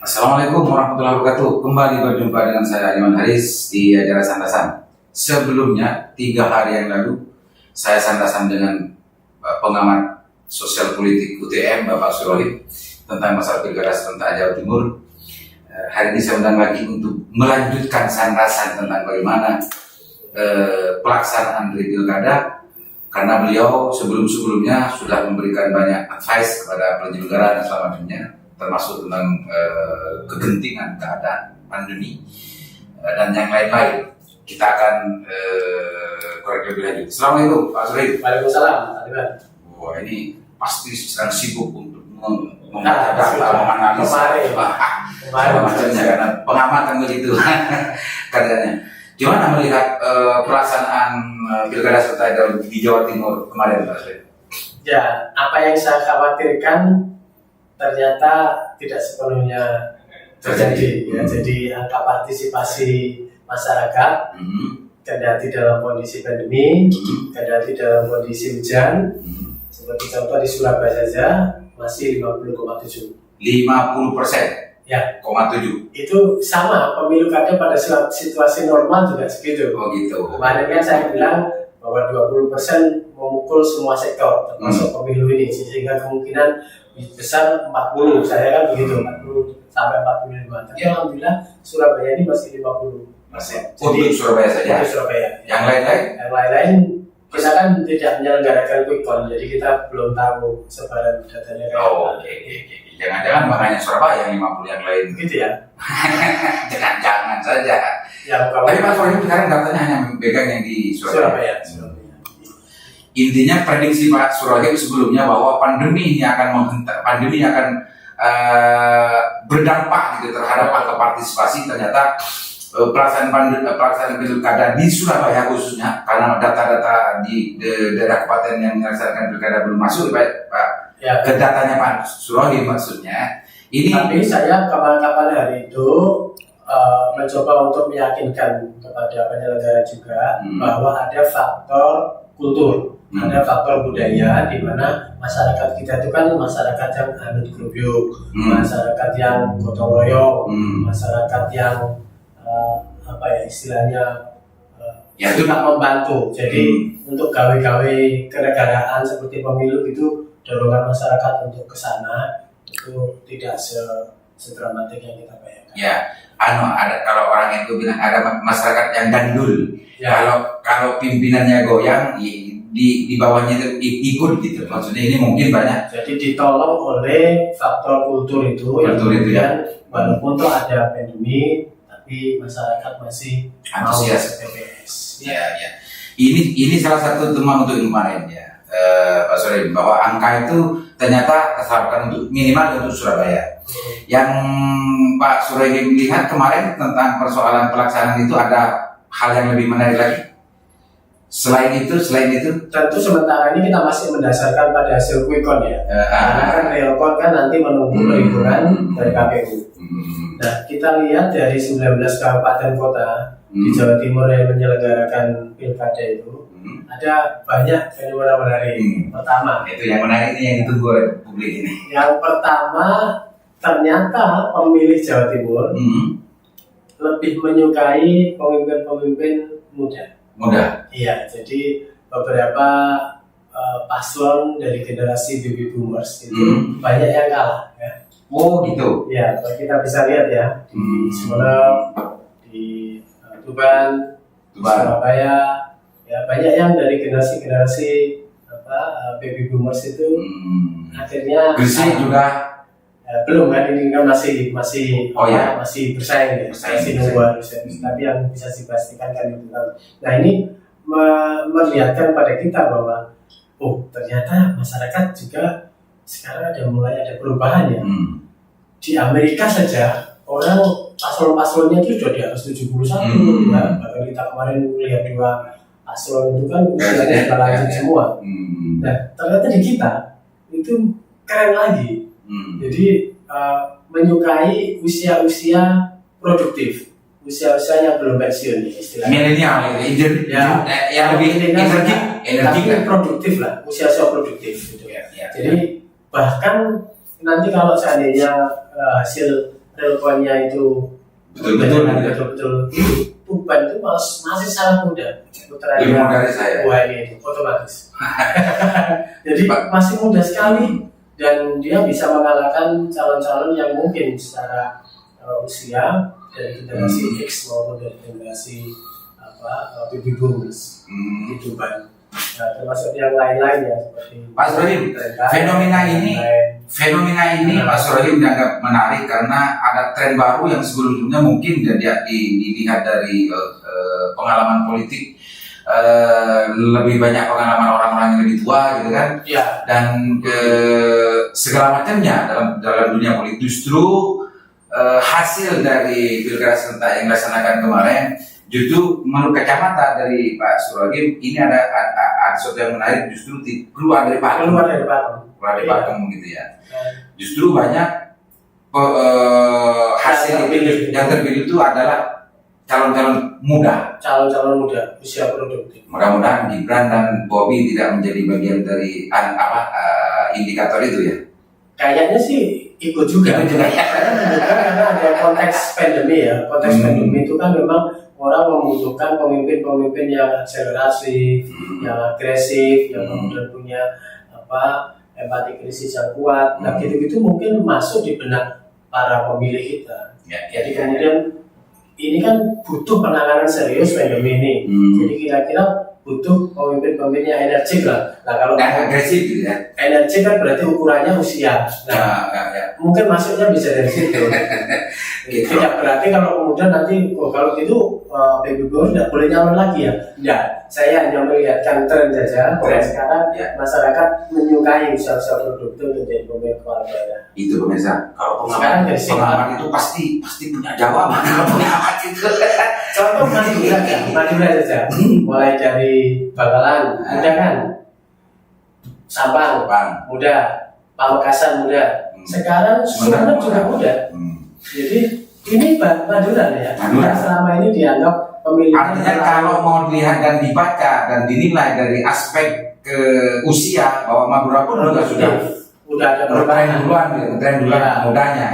Assalamualaikum warahmatullahi wabarakatuh. Kembali berjumpa dengan saya Iman Haris di acara Sandasan. Sebelumnya 3 hari yang lalu saya sandasan dengan pengamat sosial politik UTM Bapak Surohim tentang masalah pilkada serentak Jawa Timur. Hari ini saya undang lagi untuk melanjutkan sandasan tentang bagaimana pelaksanaan dari pilkada, karena beliau sebelum-sebelumnya sudah memberikan banyak advice kepada penyelenggara dan selamanya, termasuk tentang kegentingan keadaan pandemi dan yang lain-lain. Kita akan korek lebih lanjut. Assalamualaikum Pak Surohim. Waalaikumsalam Pak Iwan. Wah, ini pasti sedang sibuk untuk membaca data, menganalisa segala macamnya, karena pengamatan begitu kerjanya. Gimana melihat pelaksanaan pilkada serentak di Jawa Timur kemarin Pak Surohim? Ya, apa yang saya khawatirkan ternyata tidak sepenuhnya terjadi. Ya, jadi angka partisipasi masyarakat, kendati dalam kondisi pandemi, kendati dalam kondisi hujan, seperti contoh di Surabaya saja masih 50,7. 50%. Ya, 0,7. itu sama pemilu kada pada situasi normal juga segitu. Oh gitu. Kemarin kan saya bilang bahwa 20% memukul semua sektor termasuk pemilu ini, sehingga kemungkinan besar 40, saya kan begitu, 40 sampai 45. Tapi alhamdulillah Surabaya ini masih 50%. Untuk Surabaya saja. Untuk Surabaya. Yang lain-lain? Yang lain-lain kita kan tidak menyelenggarakan quick count, jadi kita belum tahu sebaran datanya kayak Oh, oke. Jangan-jangan makanya Surabaya yang 50 yang lain. gitu ya. Jangan saja. Ya, Tapi Pak Surohim sekarang datanya hanya memegang yang di Surabaya. Intinya prediksi Pak Surohim sebelumnya bahwa pandemi ini akan berdampak gitu terhadap angka partisipasi. Ternyata pelaksanaan pilkada di Surabaya khususnya, karena data-data di daerah kabupaten yang melaksanakan pilkada belum masuk Pak, ya, ke datanya Pak Surohim maksudnya. Ini tapi saya kapan-kapan hari itu mencoba untuk meyakinkan kepada penyelenggara juga bahwa ada faktor kultur, ada faktor budaya, di mana masyarakat kita itu kan masyarakat yang anut kerubyuk, masyarakat yang gotong royong, masyarakat yang apa ya istilahnya ya itu tidak membantu. Jadi untuk gawe-gawe kenegaraan seperti pemilu itu, dorongan masyarakat untuk ke sana itu tidak sedramatik yang kita bayangkan. ya, ada, kalau orang itu bilang ada masyarakat yang gandul. Ya. Kalau pimpinannya goyang, di bawahnya itu ikut gitu. Maksudnya ini mungkin banyak. Jadi ditolong oleh faktor kultur itu, yang kemudian walaupun tuh ada pandemi, tapi masyarakat masih antusias TPS. Ya. Ini salah satu teman untuk kemarin ya, Pak Surohim, bahwa angka itu ternyata terserapkan untuk minimal untuk Surabaya. Yang Pak Surohim lihat kemarin tentang persoalan pelaksanaan itu, ada hal yang lebih menarik lagi. Selain itu tentu sementara ini kita masih mendasarkan pada hasil quick count ya. Karena kan real count kan nanti menunggu perhitungan dari KPU. Nah, kita lihat dari 19 kabupaten kota di Jawa Timur yang menyelenggarakan pilkada itu, ada banyak fenomena menarik. Pertama, itu yang menarik ini yang ditunggu oleh publik ini. Yang pertama, ternyata pemilih Jawa Timur lebih menyukai pemimpin-pemimpin muda. Iya, jadi beberapa paslon dari generasi baby boomers itu banyak yang kalah ya. Oh gitu. Ya, kita bisa lihat ya di Sumeneb, di Tuban, Surabaya, ya banyak yang dari generasi baby boomers itu akhirnya Gresik juga belum kan, ini kan masih masih bersaing ya, masih nunggu harusnya. Tapi yang bisa dipastikan kan itu. Nah, ini melihatkan pada kita bahwa ternyata masyarakat juga sekarang mulai ada perubahan ya. Di Amerika saja orang paslon-paslonnya itu sudah di atas 71 ya. Bahkan kita kemarin melihat 2 paslon itu kan usianya sudah lanjut semua. Nah, ternyata di kita itu keren lagi. Jadi menyukai usia-usia produktif, usia-usia yang belum pensiun istilahnya. Milenial, yang lebih energi tapi produktif lah, usia-usia produktif gitu. Ya. Jadi bahkan nanti kalau seandainya hasil teleponnya itu betul-betul Tuban itu masih sangat muda. Lebih muda dari saya. Wah ini otomatis. Jadi masih muda sekali dan dia bisa mengalahkan calon-calon yang mungkin secara usia dari generasi X maupun dari generasi baby boomers di Tuban. Nah, termasuk yang lain-lain ya seperti Pak Surohim, fenomena ini Pak Surohim dianggap menarik karena ada tren baru yang sebelumnya mungkin dilihat dari pengalaman politik, lebih banyak pengalaman orang-orang yang lebih tua gitu kan ya. Dan segala macamnya dalam dunia politik. Justru hasil dari pilkada serentak yang dilaksanakan kemarin, justru menurut kacamata dari Pak Surohim ini ada sesuatu yang menarik, justru keluar dari pakem gitu ya. Justru banyak hasil yang terpilih itu adalah calon-calon muda usia produktif. Mudah-mudahan Gibran dan Bobi tidak menjadi bagian dari indikator itu ya. Kayaknya sih ikut juga. Karena ada konteks pandemi ya. Pandemi itu kan memang orang membutuhkan pemimpin-pemimpin yang akselerasi, yang agresif, yang kemudian punya empati krisis yang kuat. Nah gitu-gitu mungkin masuk di benak para pemilih kita. Jadi kemudian ini kan butuh penanganan serius pandemi ini. Jadi kira-kira butuh pemimpin-pemimpin yang energik lah. Nah kalau agresif gitu ya. Energi kan berarti ukurannya usia. Nah, mungkin masuknya bisa dari situ. Tidak berarti kalau kemudian nanti kalau gitu baby boom tidak boleh nyaman lagi ya. Tidak. Saya hanya melihatkan tren saja. Sekarang masyarakat menyukai usaha-usaha produktif untuk jadi pemimpin kepala daerah. Itu pemirsa. Kalau pengamat itu pasti punya jawaban. Pengamat itu. Contoh Madura saja. Mulai dari Bangkalan, muda kan? Sampang, muda. Pamekasan, muda. Sekarang Sumeneb juga muda. Jadi ini Madura ya. Madura selama ini dianggap pemilihan. Artinya kalau mau dilihat dan dibaca dan dinilai dari aspek usia, bahwa Madura pun juga sudah ada perubahan tren duluan mudanya.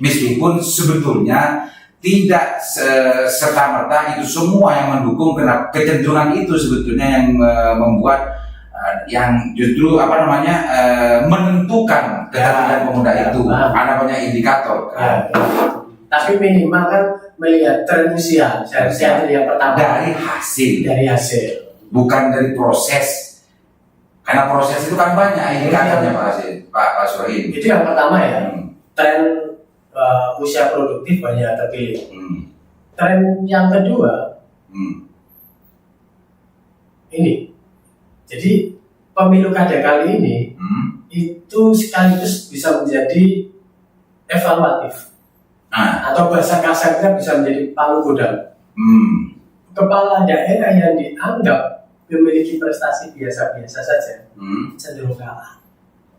Meskipun sebetulnya tidak serta-merta itu semua yang mendukung, karena kecenderungan itu sebetulnya yang membuat yang justru menentukan keterpilihan pemuda itu. Ada banyak indikator kan? Tapi minimal kan melihat tren usia yang pertama dari hasil, bukan dari proses, karena proses itu kan banyak indikatornya Pak Surohim. Itu yang pertama ya. Tren usia produktif banyak terpilih. Tren yang kedua ini, jadi pemilu kada kali ini itu sekaligus bisa menjadi evaluatif atau bahasa kasarnya bisa menjadi palu gudang. Kepala daerah yang dianggap memiliki prestasi biasa-biasa saja cenderung kalah.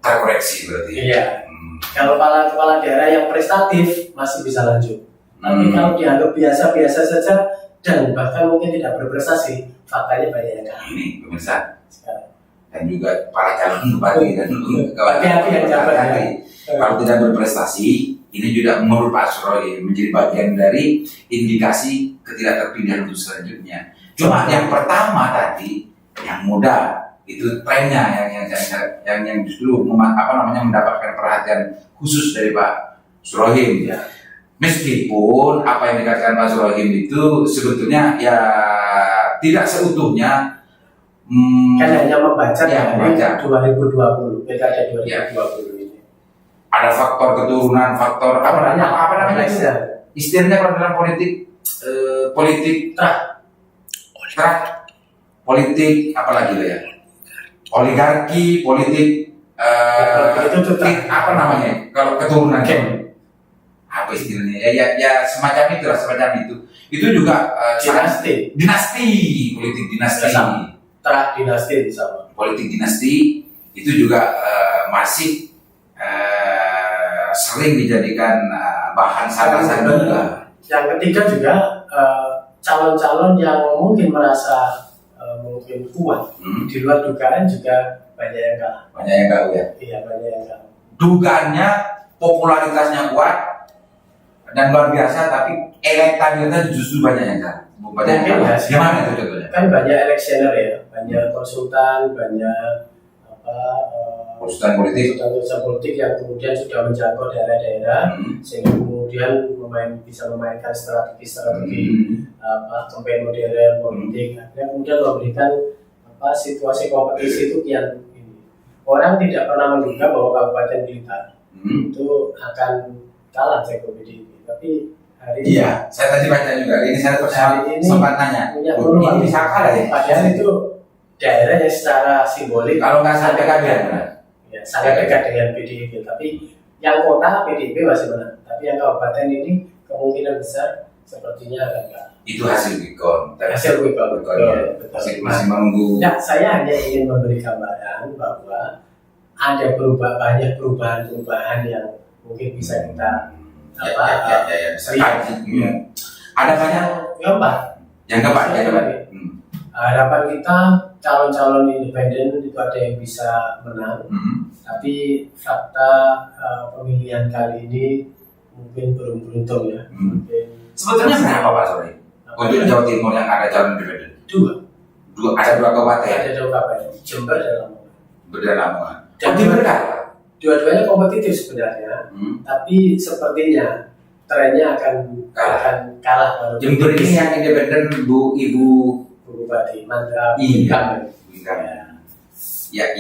Terkoreksi berarti. Iya. Kalau kepala daerah yang prestatif masih bisa lanjut. Tapi kalau dianggap biasa-biasa saja dan bahkan mungkin tidak berprestasi, faktanya banyak yang kalah. Ini pemirsa. Dan juga para calon bupati dan kalau tidak berprestasi, ini juga menurut Pak Surohim menjadi bagian dari indikasi ketidakterpilihan untuk selanjutnya. Cuma yang pertama tadi, yang muda, itu trennya yang justru mendapatkan perhatian khusus dari Pak Surohim. Meskipun apa yang dikatakan Pak Surohim itu sebetulnya ya tidak seutuhnya. Kan hanya membaca dari 2020, pilkada 2020 ini. Ada faktor keturunan, faktor apa namanya istilahnya kalau dalam politik politik apa lagi lah ya, oligarki, politik apa namanya kalau keturunan apa istilahnya ya semacam itu juga dinasti politik dinasti. Dinasti sama. Politik dinasti itu juga masih sering dijadikan bahan sangka-sangka juga. Yang ketiga juga calon-calon yang mungkin merasa mungkin kuat di luar dugaan juga banyak yang kalah. Banyak yang kalah ya. Iya banyak yang kalah. Dugaannya popularitasnya kuat, dan luar biasa, tapi elektabilitas justru banyak yang kalah. Banyak yang kalah. Gimana itu contohnya? Kan banyak eleksioner ya, banyak konsultan, banyak konsultan politik yang kemudian sudah menjangkau daerah-daerah, sehingga kemudian bisa memainkan strategi campaign modern politik, akhirnya kemudian memberikan situasi kompetisi itu kian ini. Orang tidak pernah menduga bahwa Kabupaten Blitar itu akan kalah jago PDIP, tapi hari ini saya tadi baca juga, ini saya sempat tanya, ini bisa kalah ya? Padahal itu daerah yang secara simbolik kalau nggak sampai kabinet ya, sangat dekat dengan PDIP, tapi yang kota PDIP masih menang, tapi yang kabupaten ini kemungkinan besar sepertinya akan kalah. Itu hasil Quick-Count. Hasil Quick-Count, masih menunggu. Ya, saya hanya ingin memberi gambaran bahwa ada banyak perubahan yang mungkin bisa kita bisa kaji. Ada banyak yang keempat. Harapan kita calon-calon independen itu ada yang bisa menang, tapi fakta pemilihan kali ini mungkin belum beruntung ya. Sebetulnya berapa Pak Sori? Untuk Jawa Timur yang ada calon independen? Dua, ada 2 kabupaten. Ada 2 kabupaten, Jember dan Lamongan. Jember kan? Dua-duanya kompetitif sebenarnya, tapi sepertinya trennya akan kalah. Jember ini yang independen Ibu Bupati Mandra Bintang. Ya.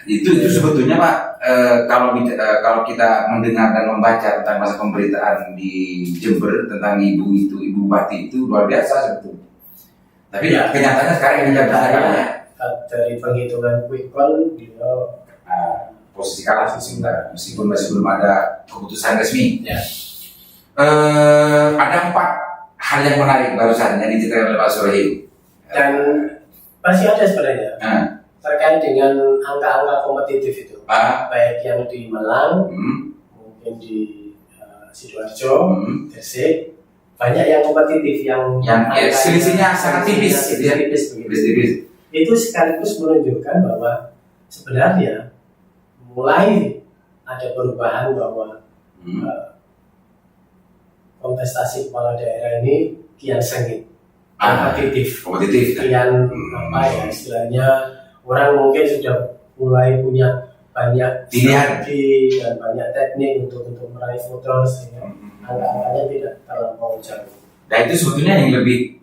Itu sebetulnya Pak, kalau kita mendengar dan membaca tentang masa pemberitaan di Jember tentang Ibu Bupati itu luar biasa sebetulnya. Tapi kenyataannya sekarang ini tidak bisa kalah. Dari penghitungan Quick-Count posisi kalah meskipun masih belum ada keputusan resmi. Ada 4 hal yang menarik barusan yang diceritakan oleh Pak Sohib, dan masih ada sebenarnya terkait dengan angka-angka kompetitif itu, baik yang di Malang, mungkin di Sidoarjo, Gresik, banyak yang kompetitif yang selisihnya sangat tipis. Itu sekaligus menunjukkan bahwa sebenarnya mulai ada perubahan bahwa kontestasi kepala daerah ini kian sengit, kompetitif, kian istilahnya orang mungkin sudah mulai punya banyak strategi dan banyak teknik untuk meraih voter, sehingga angka-angkanya tidak terlampau jauh. Nah itu sebetulnya yang lebih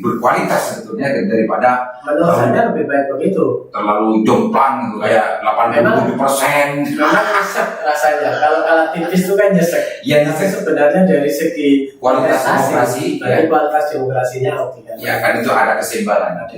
berkualitas sebetulnya daripada menurut saya lebih baik begitu. Terlalu jomplang gitu, kayak 87%. Memang nyesek rasanya. Kalau tipis itu kan nyesek. Tapi sebenarnya dari segi kualitas demokrasi, kualitas demokrasinya oke kan. Ya kan itu ada keseimbangan.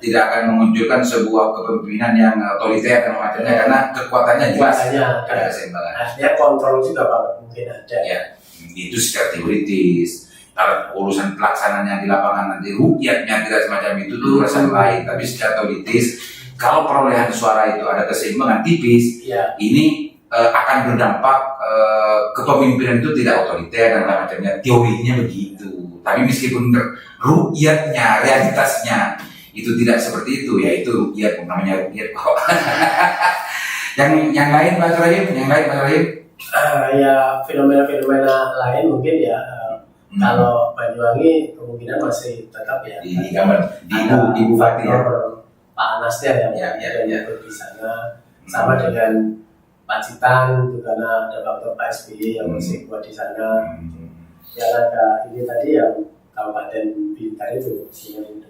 Tidak akan memunculkan sebuah kepemimpinan yang otoriter dan macamnya karena kekuatannya jelas. Ada keseimbangan. Artinya kontrol juga mungkin ada. Ya, itu secara teoritis. Kalau urusan pelaksananya di lapangan nanti rukyatnya tidak semacam itu tuh urusan lain. Tapi secara teoritis, kalau perolehan suara itu ada keseimbangan tipis, ini akan berdampak kepemimpinan itu tidak otoriter dan macamnya. Teorinya begitu. Tapi meskipun rukyatnya, realitasnya itu tidak seperti itu, ya itu rukyat, namanya rukyat kok. yang lain Pak Sohib, ya fenomena lain mungkin ya. Kalau Banyuwangi kemungkinan masih tetap ya di Ibu Bupati ya. Pak Anasnya yang ikut di sana, sama dengan Pacitan itu karena ada faktor Pak SBY yang masih kuat di sana. Yang ada ini tadi yang Kabupaten Blitar itu.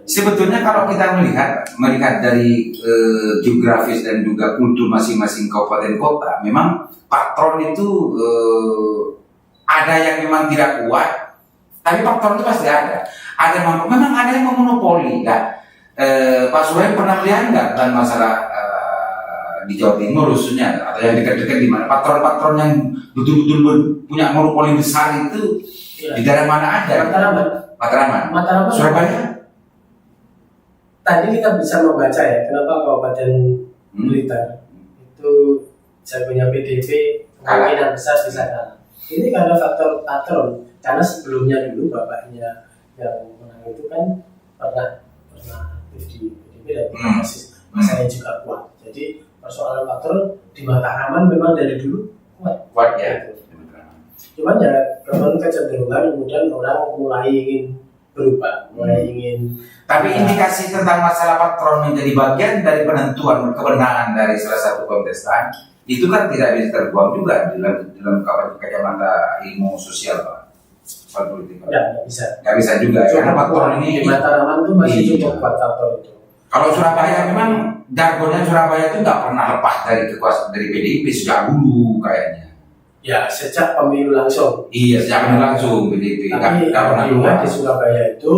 Sebetulnya kalau kita melihat dari geografis dan juga kultur masing-masing kabupaten kota, memang patron itu ada yang memang tidak kuat. Tapi faktor itu pasti ada. Memang ada yang memonopoli. Nah, Pak Sohib pernah melihat nggak tentang masalah di Jawa Timur khususnya atau yang dekat-dekat di mana patron-patron yang betul-betul punya monopoli besar itu di daerah mana ada? Matraman. Surabaya. Tadi kita bisa membaca ya kenapa Kabupaten Blitar itu saya punya PDIP kemungkinan besar bisa kalah. Ini karena faktor patron. Karena sebelumnya dulu bapaknya yang menang itu kan pernah aktif di PDIP dan masanya juga kuat. Jadi persoalan faktor di Mataraman memang dari dulu Kuat ya. cuman ya memang kecenderungan kemudian orang mulai ingin berubah, mulai ingin. Tapi indikasi tentang masalah patron menjadi bagian dari penentuan kebenaran dari salah satu kontestan itu kan tidak bisa terbuang juga dalam kacamata ilmu sosial, Pak. Politik. Nggak bisa. Nggak bisa juga. Karena patron ini di Mataraman tuh masih iya. cukup kuat faktor itu. Kalau Surabaya memang jargonnya Surabaya itu nggak pernah lepas dari kekuasaan dari PDIP sejak dulu kayaknya. Ya sejak pemilu langsung. Iya, sejak pemilu langsung PDIP. Tapi di Surabaya itu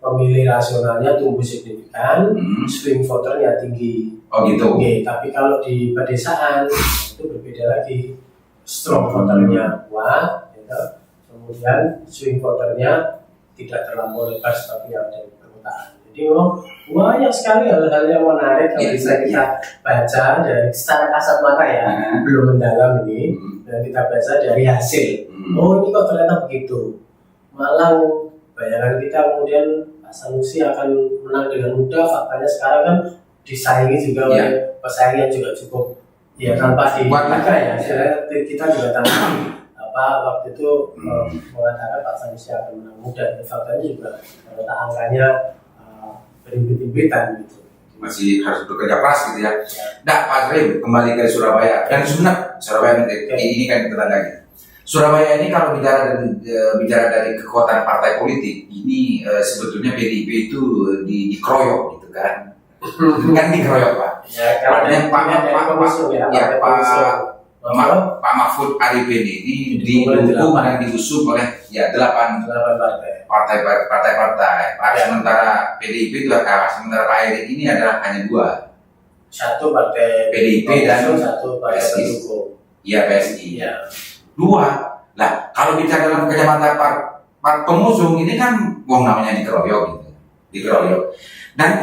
pemilih rasionalnya tumbuh signifikan, swing voternya tinggi. Oh gitu. Oke, tapi kalau di pedesaan itu berbeda lagi, strong voternya kuat, gitu. Kemudian swing voternya tidak terlampau lebar seperti yang ada di perkotaan. Jadi memang banyak sekali hal-hal yang menarik yang bisa kita baca dari secara kasat mata ya, belum mendalam ini, dan kita baca dari hasil. Oh ini kok ternyata begitu. Malang bayangan kita kemudian Pak Sanusi akan menang dengan mudah, faktanya sekarang kan disaingi juga oleh pesaing yang juga cukup ya tanpa dibuka ya. Kita juga tahu waktu itu mengatakan Pak Sanusi akan menang mudah, dan faktanya juga ternyata angkanya berimbit-imbitan gitu. Masih harus bekerja keras gitu ya. Nah, Pak Rim, kembali ke Surabaya. Dan sebenarnya Surabaya ini kan tetangganya. Surabaya ini kalau bicara dari kekuatan partai politik, ini sebetulnya PDIP itu dikeroyok gitu kan. Kan dikeroyok, Pak. Ya, karena Pak Mahfud Arifin ini didukung dan diusung oleh 8 partai. Sementara PDIP itu sementara Pak Erick ini adalah hanya 2. Satu partai PDIP dan satu partai pendukung. Iya, PSI. Ya. 2. Lah, kalau bicara dalam kacamata pengusung ini kan namanya dikeroyok gitu. Dikeroyok. Dan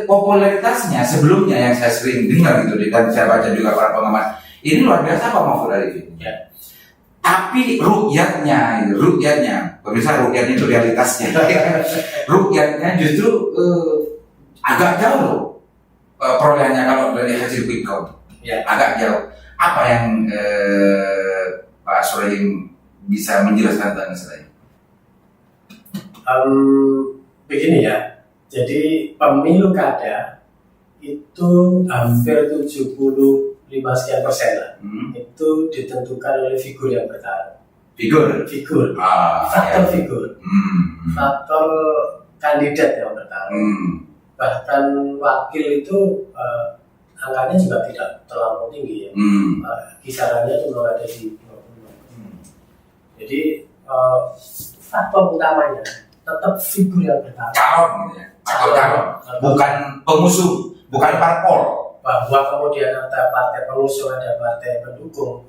popularitasnya sebelumnya yang saya sering dengar gitu dan saya baca juga para pengamat, ini luar biasa Pak Mahfud Arifin. Ya. Tapi rukyatnya, pemirsa, rukyatnya itu realitasnya. Rukyatnya justru agak jauh loh perolehannya kalau dari hasil quick count. Ya. Agak jauh. Apa yang Pak Soehim bisa menjelaskan tentang masalah ini? Begini ya, jadi pemilu kada itu hampir 75% lah. Itu ditentukan oleh figur yang bertarung. Figur. Faktor figur. Faktor kandidat yang bertarung. Bahkan wakil itu angkanya juga tidak terlalu tinggi ya. Kisarannya itu ada di 20. Jadi faktor utamanya tetap figur yang bertarung. Calon. Bukan pengusung, bukan parpol. Bahwa kemudian ada partai pengusung, ada partai pendukung.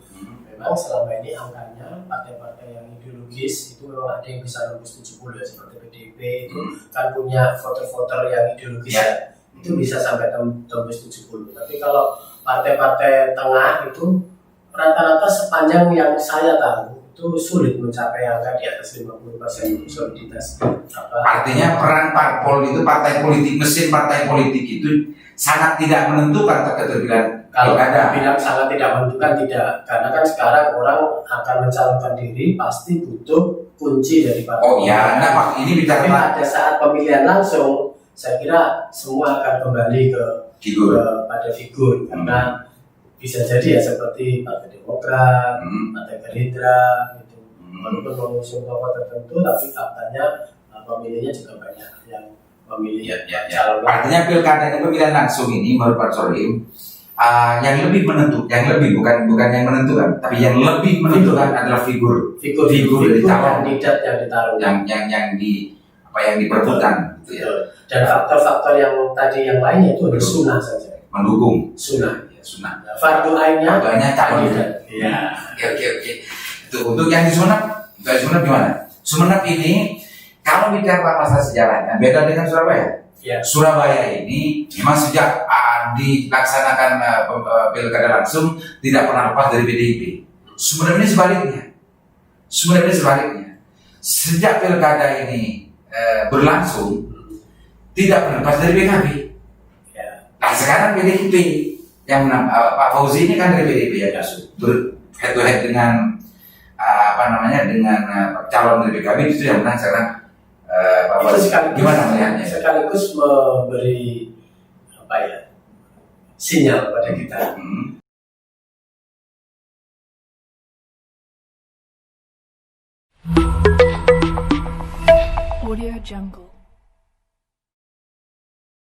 Memang selama ini angkanya partai-partai yang ideologis itu memang ada yang bisa nembus 70 ya, seperti PDIP itu kan punya voter-voter yang ideologis ya. Itu bisa sampai tembus 70. Tapi kalau partai-partai tengah itu rata-rata sepanjang yang saya tahu itu sulit mencapai angka di atas 50% soliditas. Artinya peran parpol itu, partai politik, mesin partai politik itu sangat tidak menentukan keterpilihan. Kalau bilang sangat tidak menentukan, tidak, karena kan sekarang orang akan mencalonkan diri pasti butuh kunci dari partai. Oh ya, nah ini bicara pada saat pemilihan langsung, saya kira semua akan kembali ke pada figur, karena bisa jadi ya seperti Partai Demokrat, Partai Gerindra, gitu. Walaupun mengusung tokoh tertentu, tapi faktanya pemilihnya juga banyak yang memilih calon. Artinya pilkada dan pemilihan langsung ini menurut Pak Soehim yang lebih bukan yang menentukan, tapi yang lebih menentukan adalah figur dari calon kandidat yang ditaruh, yang diperebutkan gitu ya. Dan faktor-faktor yang tadi yang lainnya itu ada sunnah saja. Mendukung. Sunnah. Fardu ainnya calon. Iya. Oke. Itu untuk yang disunat gimana? Sumenep ini kalau bicara masalah sejarahnya beda dengan Surabaya. Ya. Surabaya ini memang sejak dilaksanakan pilkada langsung tidak pernah lepas dari PDIP. Sumenep ini sebaliknya. Sejak pilkada ini berlangsung tidak pernah lepas dari PKB. Ya. Nah sekarang PDIP yang Pak Fauzi ini kan dari PDIP ya, head to head dengan dengan calon dari PKB, itu yang menang sekarang. Pak Fauzi, gimana melihatnya? Sekaligus memberi sinyal pada kita. Audio Jungle.